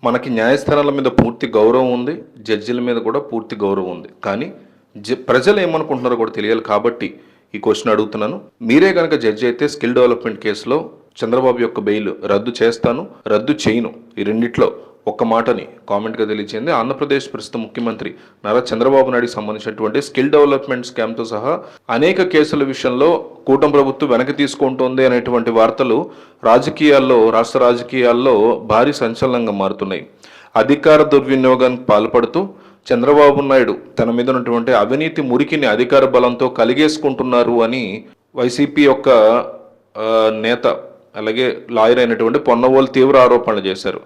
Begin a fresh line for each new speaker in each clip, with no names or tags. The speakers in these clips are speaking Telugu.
మనకి న్యాయస్థానాల మీద పూర్తి గౌరవం ఉంది. జడ్జిల మీద కూడా పూర్తి గౌరవం ఉంది. కానీ ప్రజలు ఏమనుకుంటున్నారో కూడా తెలియాలి కాబట్టి ఈ క్వశ్చన్ అడుగుతున్నాను. మీరే గనక జడ్జి అయితే స్కిల్ డెవలప్మెంట్ కేసులో చంద్రబాబు యొక్క బెయిల్ రద్దు చేస్తాను, రద్దు చేయను, ఈ రెండిట్లో ఒక్క మాటని కామెంట్గా తెలియజేయండి. ఆంధ్రప్రదేశ్ ప్రస్తుత ముఖ్యమంత్రి నారా చంద్రబాబు నాయుడుకి సంబంధించినటువంటి స్కిల్ డెవలప్మెంట్ స్కామ్తో సహా అనేక కేసుల విషయంలో కూటమి ప్రభుత్వం వెనక్కి తీసుకుంటోంది అనేటువంటి వార్తలు రాజకీయాల్లో, రాష్ట్ర రాజకీయాల్లో భారీ సంచలనంగా మారుతున్నాయి. అధికార దుర్వినియోగానికి పాల్పడుతూ చంద్రబాబు నాయుడు తన మీద ఉన్నటువంటి అవినీతి మురికిని అధికార బలంతో కలిగేసుకుంటున్నారు అని వైసీపీ యొక్క నేత అలాగే లాయర్ అయినటువంటి పొన్నవోలు తీవ్ర ఆరోపణలు చేశారు.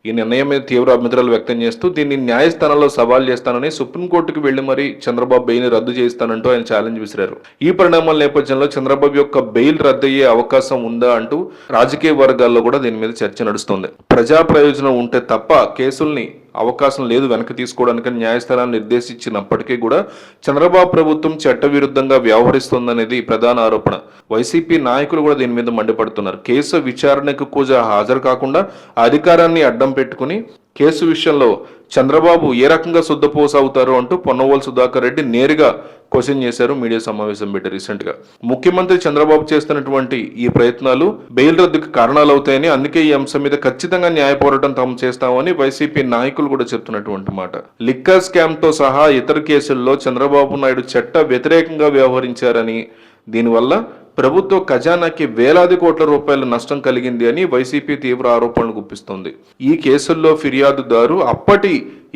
ఈ నిర్ణయం మీద తీవ్ర అభ్యంతరాలు వ్యక్తం చేస్తూ దీన్ని న్యాయస్థానంలో సవాల్ చేస్తానని సుప్రీంకోర్టుకు వెళ్లి మరీ చంద్రబాబు బెయిల్ రద్దు చేస్తానంటూ ఆయన ఛాలెంజ్ విసిరారు. ఈ పరిణామాల నేపథ్యంలో చంద్రబాబు యొక్క బెయిల్ రద్దయ్యే అవకాశం ఉందా అంటూ రాజకీయ వర్గాల్లో కూడా దీని మీద చర్చ నడుస్తుంది. ప్రజా ప్రయోజనం ఉంటే తప్ప కేసుల్ని అవకాశం లేదు వెనక్కి తీసుకోవడానికి న్యాయస్థానాన్ని నిర్దేశించినప్పటికీ కూడా చంద్రబాబు ప్రభుత్వం చట్టవిరుద్ధంగా వ్యవహరిస్తోందనేది ప్రధాన ఆరోపణ. వైసీపీ నాయకులు కూడా దీని మీద మండిపడుతున్నారు. కేసు విచారణకు కూడా హాజరు కాకుండా అధికారాన్ని అడ్డం పెట్టుకుని కేసు విషయంలో చంద్రబాబు ఏ రకంగా శుద్ధపోస అవుతారు అంటూ పొన్నవోలు సుధాకర్ రెడ్డి నేరుగా క్వశ్చన్ చేశారు. మీడియా సమావేశం పెట్టి రీసెంట్ గా ముఖ్యమంత్రి చంద్రబాబు చేస్తున్నటువంటి ఈ ప్రయత్నాలు బెయిల్ రద్దుకు కారణాలు అవుతాయని, అందుకే ఈ అంశం మీద ఖచ్చితంగా న్యాయ పోరాటం తాము చేస్తామని వైసీపీ నాయకులు కూడా చెప్తున్నటువంటి మాట. లిక్కర్ స్కామ్ తో సహా ఇతర కేసుల్లో చంద్రబాబు నాయుడు చట్ట వ్యతిరేకంగా వ్యవహరించారని, దీనివల్ల ప్రభుత్వ ఖజానాకి వేలాది కోట్ల రూపాయల నష్టం కలిగింది అని వైసీపీ తీవ్ర ఆరోపణలు గుప్పిస్తోంది. ఈ కేసుల్లో ఫిర్యాదుదారు అప్పటి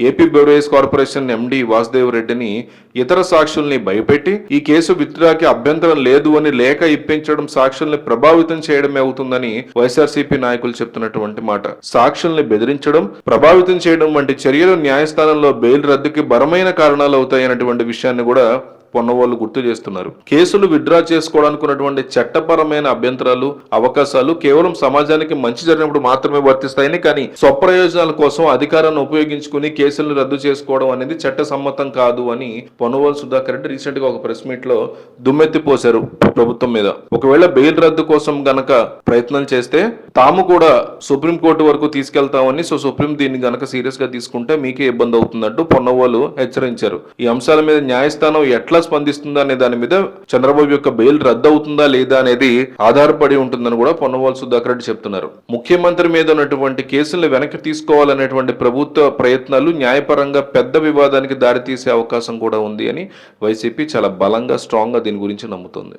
AP beverage corporation MD Vasudev రెడ్డిని, ఇతర సాక్షుల్ని భయపెట్టి ఈ కేసు విత్డ్రాకి అభ్యంతరం లేదు అని లేఖ ఇప్పించడం సాక్షుల్ని ప్రభావితం చేయడమే అవుతుందని వైఎస్ఆర్సీపీ నాయకులు చెప్తున్నటువంటి మాట. సాక్షుల్ని బెదిరించడం, ప్రభావితం చేయడం వంటి చర్యలు న్యాయస్థానంలో బెయిల్ రద్దుకి బలమైన కారణాలు అవుతాయన్నటువంటి విషయాన్ని కూడా పొన్నవాళ్ళు గుర్తు చేస్తున్నారు. కేసులు విత్డ్రా చేసుకోవడానికి ఉన్నటువంటి చట్టపరమైన అభ్యంతరాలు, అవకాశాలు కేవలం సమాజానికి మంచి జరిగినప్పుడు మాత్రమే వర్తిస్తాయని, కానీ స్వప్రయోజనాల కోసం అధికారాన్ని ఉపయోగించుకుని కేసులను రద్దు చేసుకోవడం అనేది చట్ట సమ్మతం కాదు అని పొన్నవోలు సుధాకర్ రెడ్డి రీసెంట్ గా ఒక ప్రెస్ మీట్ లో దుమ్మెత్తిపోశారు ప్రభుత్వం మీద. ఒకవేళ బెయిల్ రద్దు కోసం గనక ప్రయత్నం చేస్తే తాము కూడా సుప్రీంకోర్టు వరకు తీసుకెళ్తామని, సో సుప్రీం దీన్ని గనక సీరియస్ గా తీసుకుంటే మీకే ఇబ్బంది అవుతుందంటూ పొన్నవోలు హెచ్చరించారు. ఈ అంశాల మీద న్యాయస్థానం ఎట్లా స్పందిస్తుందా అనే దాని మీద చంద్రబాబు యొక్క బెయిల్ రద్దు అవుతుందా లేదా అనేది ఆధారపడి ఉంటుందని కూడా పొన్నవోలు సుధాకర్ రెడ్డి చెప్తున్నారు. ముఖ్యమంత్రి మీద ఉన్నటువంటి కేసుల్ని వెనక్కి తీసుకోవాలనేటువంటి ప్రభుత్వ ప్రయత్నాలు న్యాయపరంగా పెద్ద వివాదానికి దారితీసే అవకాశం కూడా ఉంది అని వైసీపీ చాలా బలంగా, స్ట్రాంగ్ గా దీని గురించి నమ్ముతుంది.